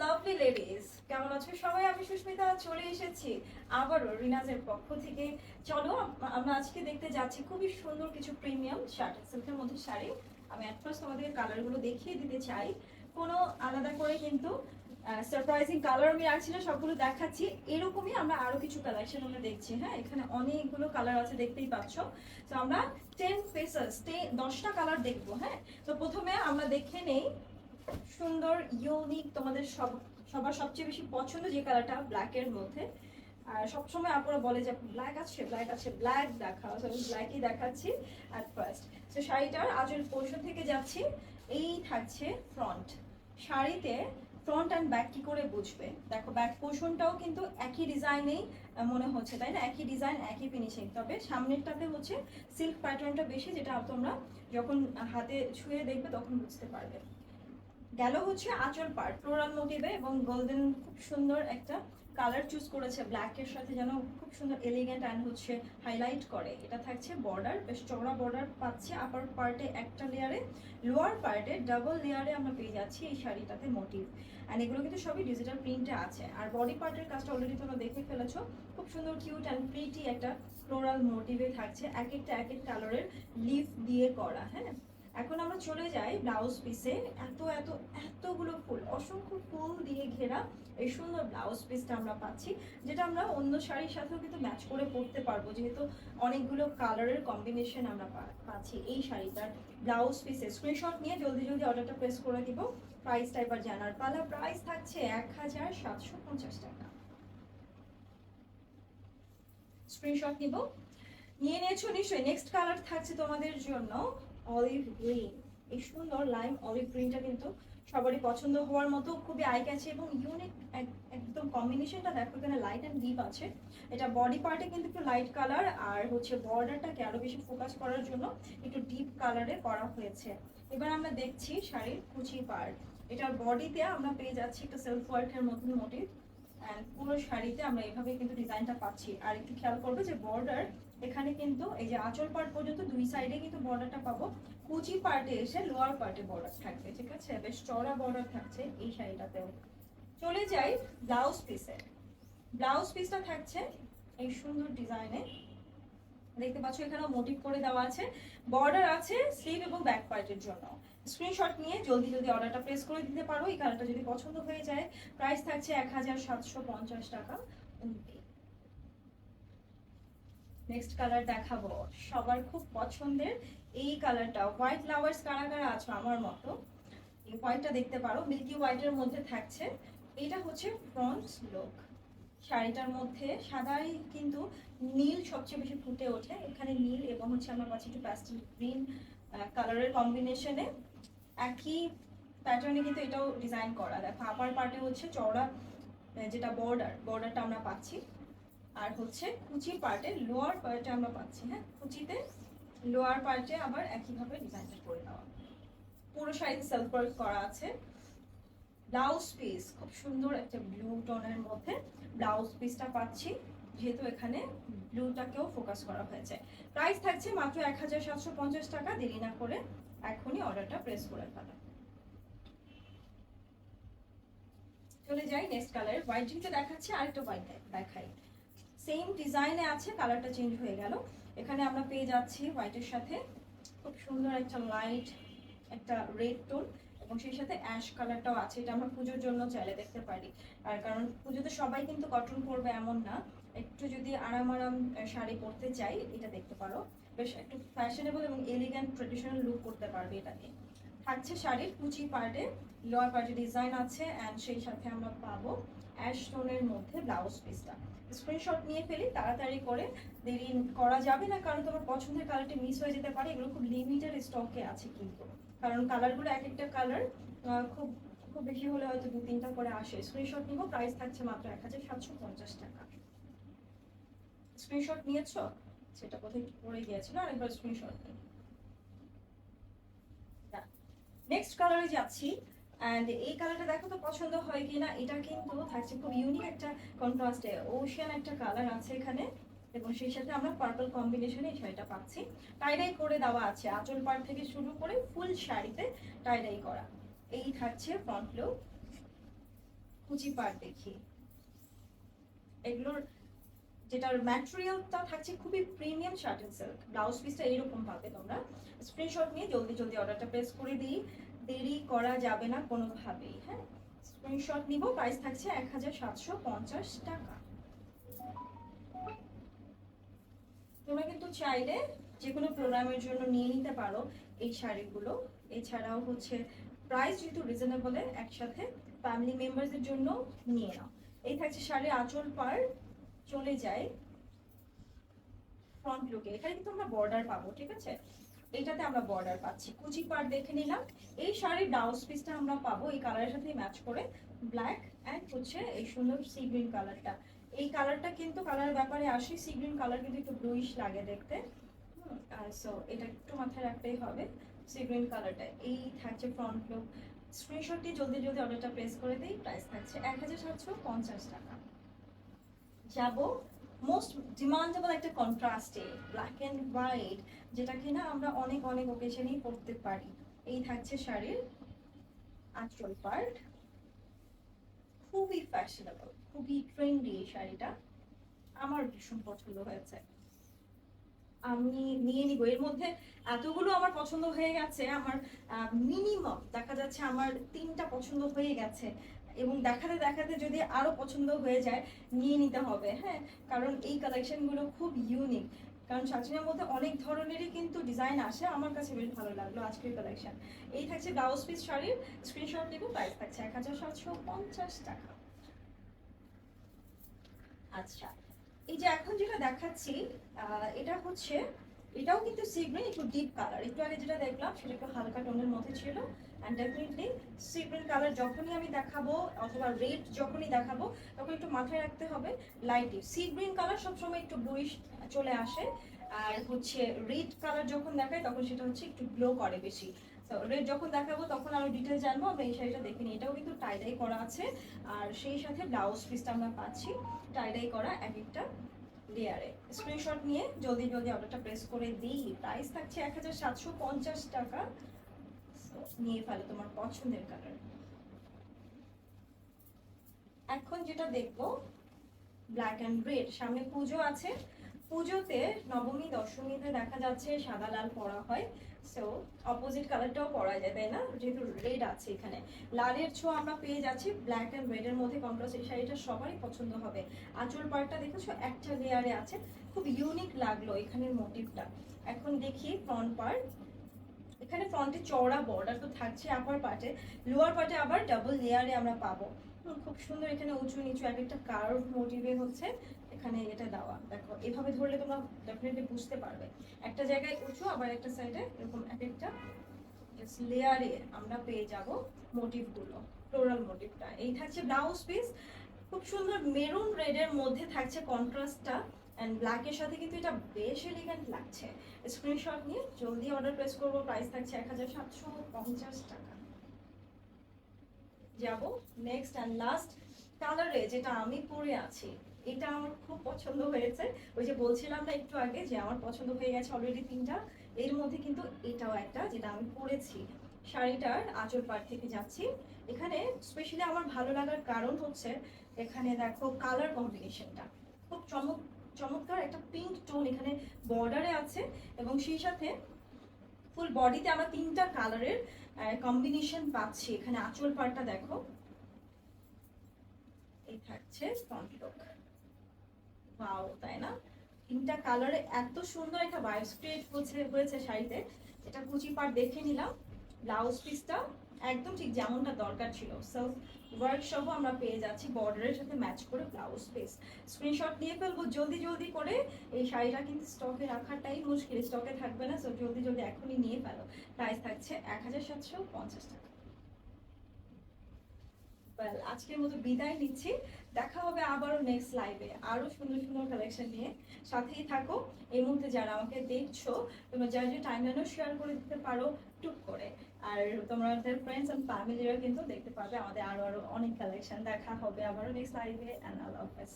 Lovely ladies, কেমন আছো সবাই? আমি সুস্মিতা চলে এসেছি আবারও রিনাজের পক্ষ থেকে। চলো আমরা আজকে দেখতে যাচ্ছি খুবই সুন্দর কিছু প্রিমিয়াম শার্ট সিল্কের মধ্যে শাড়ি। আমি অ্যাট ফার্স্ট তোমাদের কালারগুলো দেখিয়ে দিতে চাই, কোনো আলাদা করে কিন্তু সারপ্রাইজিং কালার আমি রাখছি না, সবগুলো দেখাচ্ছি। এরকমই আমরা আরো কিছু কালেকশন আমরা দেখছি। হ্যাঁ, এখানে অনেকগুলো কালার আছে, দেখতেই পাচ্ছ। তো আমরা 10 পিসেস 10টা কালার দেখবো। হ্যাঁ, তো প্রথমে আমরা দেখে নেই সুন্দর ইউনিক তোমাদের সবার সবচেয়ে বেশি পছন্দ যে কালারটা ব্ল্যাকের মধ্যে। আর সবসময় আপনারা বলে যে ব্ল্যাক আছে ব্ল্যাক আছে, ব্ল্যাক দেখা, আমি ব্ল্যাকই দেখাচ্ছি অ্যাট ফার্স্ট। তো শাড়িটার আঁচল পোর্শন থেকে যাচ্ছি, এই থাকছে ফ্রন্ট। শাড়িতে ফ্রন্ট অ্যান্ড ব্যাক কি করে বুঝবে? দেখো ব্যাক পোর্শনটাও কিন্তু একই ডিজাইনেই মনে হচ্ছে, তাই না? একই ডিজাইন একই ফিনিশিং, তবে সামনেরটাতে হচ্ছে সিল্ক প্যাটার্নটা বেশি, যেটা তোমরা যখন হাতে ছুঁয়ে দেখবে তখন বুঝতে পারবে। গেল হচ্ছে আঁচল পার্ট ফ্লোরাল মোটিভে এবং গোল্ডেন, খুব সুন্দর একটা কালার চুজ করেছে ব্ল্যাকের সাথে, যেন খুব সুন্দর এলিগেন্ট অ্যান্ড হচ্ছে হাইলাইট করে। এটা থাকছে বর্ডার, বেশ চওড়া বর্ডার পাচ্ছে আপার পার্টে একটা লেয়ারে, লোয়ার পার্টে ডাবল লেয়ারে আমরা পেয়ে যাচ্ছি এই শাড়িটাতে মোটিভ। অ্যান্ড এগুলো কিন্তু সবই ডিজিটাল প্রিন্টে আছে। আর বডি পার্টের কাজটা অলরেডি তোমরা দেখে ফেলেছো, খুব সুন্দর কিউট অ্যান্ড প্রিটি একটা ফ্লোরাল মোটিভে থাকছে, এক একটা কালারের লিফ দিয়ে করা। হ্যাঁ, এখন আমরা চলে যাই ব্লাউজ পিসে। এতগুলো ফুল, অসংখ্য ফুল দিয়ে ঘেরা এই সুন্দর ব্লাউজ পিসটা আমরা পাচ্ছি, যেটা আমরা অন্য শাড়ির সাথেও কিন্তু ম্যাচ করে পরতে পারবো, যেহেতু অনেকগুলো কালারের কম্বিনেশন আমরা পাচ্ছি এই শাড়িটার ব্লাউজ পিসে। স্ক্রিনশট নিয়ে জলদি জলদি অর্ডারটা প্রেস করে দিব। প্রাইসটা এবার জানার পালা। প্রাইস থাকছে 1750 টাকা। স্ক্রিনশট নিব, নিয়ে নিয়েছো নিশ্চয়ই। নেক্সট কালার থাকছে তোমাদের জন্য অলিভ গ্রিন। এই সুন্দর লাইম অলিভ গ্রিনটা কিন্তু সবারই পছন্দ হওয়ার মতো, খুবই আই ক্যাচি এবং ইউনিক একদম কম্বিনেশনটা। দেখো এখানে লাইট অ্যান্ড ডিপ আছে। এটা বডি পার্টে কিন্তু একটু লাইট কালার, আর হচ্ছে বর্ডারটাকে আরো বেশি ফোকাস করার জন্য একটু ডিপ কালারে করা হয়েছে। এবার আমরা দেখছি শাড়ির কুচি পার্ট। এটার বডিতে আমরা পেয়ে যাচ্ছি একটা সেলফ ওয়ার্কের মতন মোটিভ, অ্যান্ড পুরো শাড়িতে আমরা এভাবে কিন্তু ডিজাইনটা পাচ্ছি। আর একটু খেয়াল করবে যে বর্ডার এখানে কিন্তু এই যে আঁচল পার্ট পর্যন্ত দুই সাইডে কিন্তু বর্ডারটা পাবো, কুচি পার্টে এসে লোয়ার পার্টে বর্ডার থাকবে। ঠিক আছে, বেশ চওড়া বর্ডার থাকছে এই শাড়িটাতেও। চলে যাই ব্লাউজ পিসে। ব্লাউজ পিসটা থাকছে এই সুন্দর ডিজাইনে, দেখতে পাচ্ছ এখানেও মোটিভ করে দেওয়া আছে, বর্ডার আছে স্লিভ এবং ব্যাক পার্টের জন্য। স্ক্রিনশট নিয়ে জলদি জলদি অর্ডারটা প্লেস করে দিতে পারো এই কালারটা যদি পছন্দ হয়ে যায়। প্রাইস থাকছে 1750 টাকা। নেক্সট কালার দেখাবো সবার খুব পছন্দের এই কালারটা, হোয়াইট লাভার্স কারা কারা আছো আমার মতো, এই হোয়াইটটা দেখতে পারো, মিল্কি হোয়াইটের মধ্যে থাকছে। এটা হচ্ছে ফ্রন্ট লুক। শাড়িটার মধ্যে সাদাই কিন্তু নীল সবচেয়ে বেশি ফুটে ওঠে, এখানে নীল এবং হচ্ছে আমরা পাচ্ছি একটু প্যাস্টেল গ্রিন কালারের কম্বিনেশনে। একই প্যাটার্নে কিন্তু এটাও ডিজাইন করা। দেখো আপার পার্টে হচ্ছে চওড়া যেটা বর্ডারটা আমরা পাচ্ছি, আর হচ্ছে কুচি পার্টে লোয়ার পার্টে আমরা পাচ্ছি। হ্যাঁ, কুচিতে লোয়ার পার্টে আবার একইভাবে ডিজাইনটা করে দেওয়া। পুরো শাড়িতে সেলফ ওয়ার্ক করা আছে। ব্লাউজ পিস খুব সুন্দর একটা ব্লু টোনের মধ্যে ব্লাউজ পিসটা পাচ্ছি, যেহেতু এখানে ব্লুটাকেও ফোকাস করা হয়েছে। প্রাইস থাকছে মাত্র 1750 টাকা। দেরি না করে এখনই অর্ডারটা প্রেস করে ফেলা। চলে যাই নেক্সট কালার। হোয়াইট জিনটা দেখাচ্ছে, আরেকটা হোয়াইট দেখাই। সেম ডিজাইনে আছে, কালারটা চেঞ্জ হয়ে গেল। এখানে আমরা পেয়ে যাচ্ছি হোয়াইটের সাথে খুব সুন্দর একটা লাইট একটা রেড টোন, এবং সেই সাথে অ্যাশ কালারটাও আছে। এটা আমরা পুজোর জন্য চাইলে দেখতে পারি। আর কারণ পুজোতে সবাই কিন্তু কটন পরবে এমন না, একটু যদি আরাম শাড়ি পরতে চাই এটা দেখতে পারো। বেশ একটু ফ্যাশনেবল এবং এলিগ্যান্ট ট্রেডিশনাল লুক করতে পারবে এটা নিয়ে। থাকছে শাড়ির কুচি পার্টে লোয়ার পার্টে ডিজাইন আছে, অ্যান্ড সেই সাথে আমরা পাবো অ্যাশ টোনের মধ্যে ব্লাউজ পিসটা। স্ক্রিনশট নিয়ে ফেলি তাড়াতাড়ি করে, দেরি করা যাবে না, কারণ তোমার পছন্দের কালারটি মিস হয়ে যেতে পারে। এগুলো খুব লিমিটেড স্টকে আছে কিন্তু, কারণ কালারগুলো এক একটা কালার খুব খুব বেশি হলে হয়তো 2-3টা করে আসে। স্ক্রিনশট নিব, প্রাইস থাকছে মাত্র 1750 টাকা। স্ক্রিনশট নিয়েছো? সেটা কোথায় পড়ে গিয়েছিল, আরেকবার স্ক্রিনশট নিই। নেক্সট কালারে যাচ্ছি, অ্যান্ড এই কালারটা দেখো তো পছন্দ হয় কিনা। এটা কিন্তু থাকছে খুব ইউনিক একটা কন্ট্রাস্টে, ওশিয়ান একটা কালার আছে এখানে, এবং সেই সাথে আমরা পার্পল কম্বিনেশনে এই শাড়িটা পাচ্ছি। টাইডাই করে দেওয়া আছে, আঁচল পাড় থেকে শুরু করে ফুল শাড়িতে টাইডাই করা। এই থাকছে ফ্রন্ট লুক। কুচি পাড় দেখি, এগুলোর যেটার ম্যাটেরিয়ালটা থাকছে খুবই প্রিমিয়াম শার্টেন সিল্ক। ব্লাউজ পিসটা এরকম পাবে তোমরা। স্ক্রিনশট নিয়ে জলদি জলদি অর্ডারটা প্লেস করে দিই, দেরি করা যাবে না কোনোভাবেই। হ্যাঁ, স্ক্রিনশট নিব, প্রাইস থাকছে 1750 টাকা। তোমরা কিন্তু চাইলে যে কোনো প্রোগ্রামের জন্য নিয়ে নিতে পারো এই শাড়িগুলো। এছাড়াও হচ্ছে প্রাইস যেহেতু রিজনেবলে, একসাথে ফ্যামিলি মেম্বারসদের জন্য নিয়ে নাও। এই থাকছে শাড়ির আঁচল পাড়। চলে যায় ফ্রন্ট লুকে, এখানে কিন্তু আমরা বর্ডার পাবো, ঠিক আছে? এইটাতে আমরা বর্ডার পাচ্ছি, কুচি পাড় দেখে নিলাম। এই শাড়ির ব্লাউজ পিসটা আমরা পাবো এই কালারের সাথে ম্যাচ করে, ব্ল্যাক অ্যান্ড হচ্ছে এই সুন্দর সি গ্রিন কালারটা। এই কালারটা কিন্তু কালারের ব্যাপারে আসি, সি গ্রিন কালার কিন্তু একটু ব্লুইশ লাগে দেখতে। সো এটা একটু মাথায় রাখতেই হবে, সি গ্রিন কালারটা। এই থাকছে ফ্রন্ট লুক। স্ক্রিনশটটি জলদি জলদি অর্ডারটা প্লেস করে দিই, প্রাইস থাকছে 1750 টাকা। যাব মোস্ট ডিমান্ডেবল একটা কন্ট্রাস্টে, ব্ল্যাক অ্যান্ড হোয়াইট, যেটা কিনা আমরা অনেক অনেক ওকেশনেই পরতে পারি। এই থাকছে শাড়ির আঁচল পার্ট, খুবই ফ্যাশনেবল, খুবই ট্রেন্ডি এই শাড়িটা, আমার ভীষণ পছন্দ হয়েছে। আমি নিয়ে নিব, এর মধ্যে এতগুলো আমার পছন্দ হয়ে গেছে, আমার মিনিমাম দেখা যাচ্ছে আমার 3টা পছন্দ হয়ে গেছে, এবং দেখাতে দেখাতে যদি আরো পছন্দ হয়ে যায় নিয়ে নিতে হবে। হ্যাঁ, কারণ এই কালেকশনগুলো খুব ইউনিক, কারণ শাড়ির মধ্যে অনেক ধরনেরই কিন্তু ডিজাইন আসে, আমার কাছে বেশ ভালো লাগলো আজকের কালেকশন। এই থাকছে ব্লাউজ পিস শাড়ির, স্ক্রিনশট দেব, প্রাইস থাকছে 1750 টাকা। আচ্ছা, এই যে এখন যেটা দেখাচ্ছি এটা হচ্ছে, এটাও কিন্তু সি গ্রিন, একটু ডিপ কালার। একটু আগে যেটা দেখলাম সেটা একটু হালকা টোনের মধ্যে ছিল, and definitely sea green colour যখনই আমি দেখাবো অথবা রেড যখনই দেখাবো তখন একটু মাথায় রাখতে হবে light deep. Sea green colour সবসময় একটু ব্লুইশ চলে আসে, আর হচ্ছে রেড কালার যখন দেখায় তখন সেটা হচ্ছে একটু গ্লো করে বেশি। তো রেড যখন দেখাবো তখন আরো ডিটেল জানবো। আমরা এই শাড়িটা দেখে নিই, এটাও কিন্তু টাইডাই করা আছে, আর সেই সাথে ব্লাউজ পিসটা আমরা পাচ্ছি টাইডাই করা এক একটা লেয়ারে। স্ক্রিনশট নিয়ে জলদি জলদি অর্ডারটা প্লেস করে দিই, প্রাইস থাকছে 1750 টাকা। নিয়ে ফেলো তোমার পছন্দের কালার। এখন যেটা দেখবো ব্ল্যাক অ্যান্ড রেড, সামনে পুজো আছে, পুজোতে নবমী দশমীতে দেখা যাচ্ছে সাদা লাল পরা হয়, সো অপোজিট কালারটাও পরা যায়, তাই না? যেহেতু রেড আছে এখানে, লালের ছোঁয়া আমরা পেয়ে যাচ্ছি ব্ল্যাক অ্যান্ড রেড এর মধ্যে কন্ট্রাস্ট। এই শাড়িটা সবারই পছন্দ হবে। আঁচল পাড়টা দেখেছো একটা লেয়ারে আছে, খুব ইউনিক লাগলো এখানের মোটিভটা। এখন দেখি ফ্রন্ট পার্ট। এখানে ফ্রন্টে চওড়া বর্ডার তো থাকছে আপার পার্টে, লোয়ার পার্টে আবার ডাবল লেয়ারে আমরা পাবো। খুব সুন্দর, এখানে উঁচু নিচু এক একটা কার্ভ মোটিভে হচ্ছে এখানে এটা দেওয়া। দেখো এভাবে ধরলে তোমরা ডেফিনেটলি বুঝতে পারবে, একটা জায়গায় উঁচু আবার একটা সাইডে এরকম এক একটা লেয়ারে আমরা পেয়ে যাব মোটিভগুলো, ফ্লোরাল মোটিভটা। এই থাকছে ব্লাউজ পিস, খুব সুন্দর মেরুন রেড এর মধ্যে থাকছে কন্ট্রাস্টটা, এন্ড ব্ল্যাক এর সাথে কিন্তু এটা বেশ এলিগেন্ট লাগছে। স্ক্রিনশট নিয়ে জলদি অর্ডার প্লেস করব, প্রাইস থাকছে 1750 টাকা। যাব নেক্সট অ্যান্ড লাস্ট কালারে, যেটা আমি পরে আছি, এটা আমার খুব পছন্দ হয়েছে। ওই যে বলছিলাম না একটু আগে যে আমার পছন্দ হয়ে গেছে অলরেডি 3টা, এর মধ্যে কিন্তু এটাও একটা যেটা আমি পরেছি। শাড়িটার আঁচল পাড় থেকে যাচ্ছি, এখানে স্পেশালি আমার ভালো লাগার কারণ হচ্ছে এখানে দেখো কালার কম্বিনেশনটা খুব চমৎকার, একটা পিঙ্ক টোন এখানে বর্ডারে আছে, এবং সেই সাথে ফুল বডিতে আমরা 3টা কালারের কম্বিনেশন পাচ্ছি। এখানে আঁচল পাড়টা দেখো, এই থাকছে ফ্রন্ট লুক, ওয়াও তাই না? 3টা কালারে এত সুন্দর একটা ভাইবস ক্রিয়েট হয়েছে শাড়িতে। এটা কুচি পাড় দেখে নিলাম, ব্লাউজ পিসটা একদম ঠিক যেমনটা দরকার ছিল, সেলফ ওয়ার্ক সহ আমরা পেয়ে যাচ্ছি বর্ডারের সাথে ম্যাচ করে ব্লাউজ পিস। স্ক্রিনশট নিয়ে ফেলবো জলদি জলদি করে, এই শাড়িটা কিন্তু স্টকে রাখাটাই মুশকিল, স্টকে থাকবে না, সো জলদি জলদি এখনই নিয়ে ফেলো। প্রাইস থাকছে 1750 টাকা। আজকের মতো বিদায় নিচ্ছি, দেখা হবে আবারও নেক্সট লাইভে আরো সুন্দর সুন্দর কালেকশন নিয়ে। সাথেই থাকো। এই মুহূর্তে যারা আমাকে দেখছো তোমরা যার যে টাইমলাইনও শেয়ার করে দিতে পারো টুক করে, আর তোমাদের ফ্রেন্ডস এন্ড ফ্যামিলিরা কিন্তু দেখতে পাবে আমাদের আরো আরো অনেক কালেকশন। দেখা হবে আবারও নেক্সট লাইভে, এন্ড আল্লাহ হাফেজ।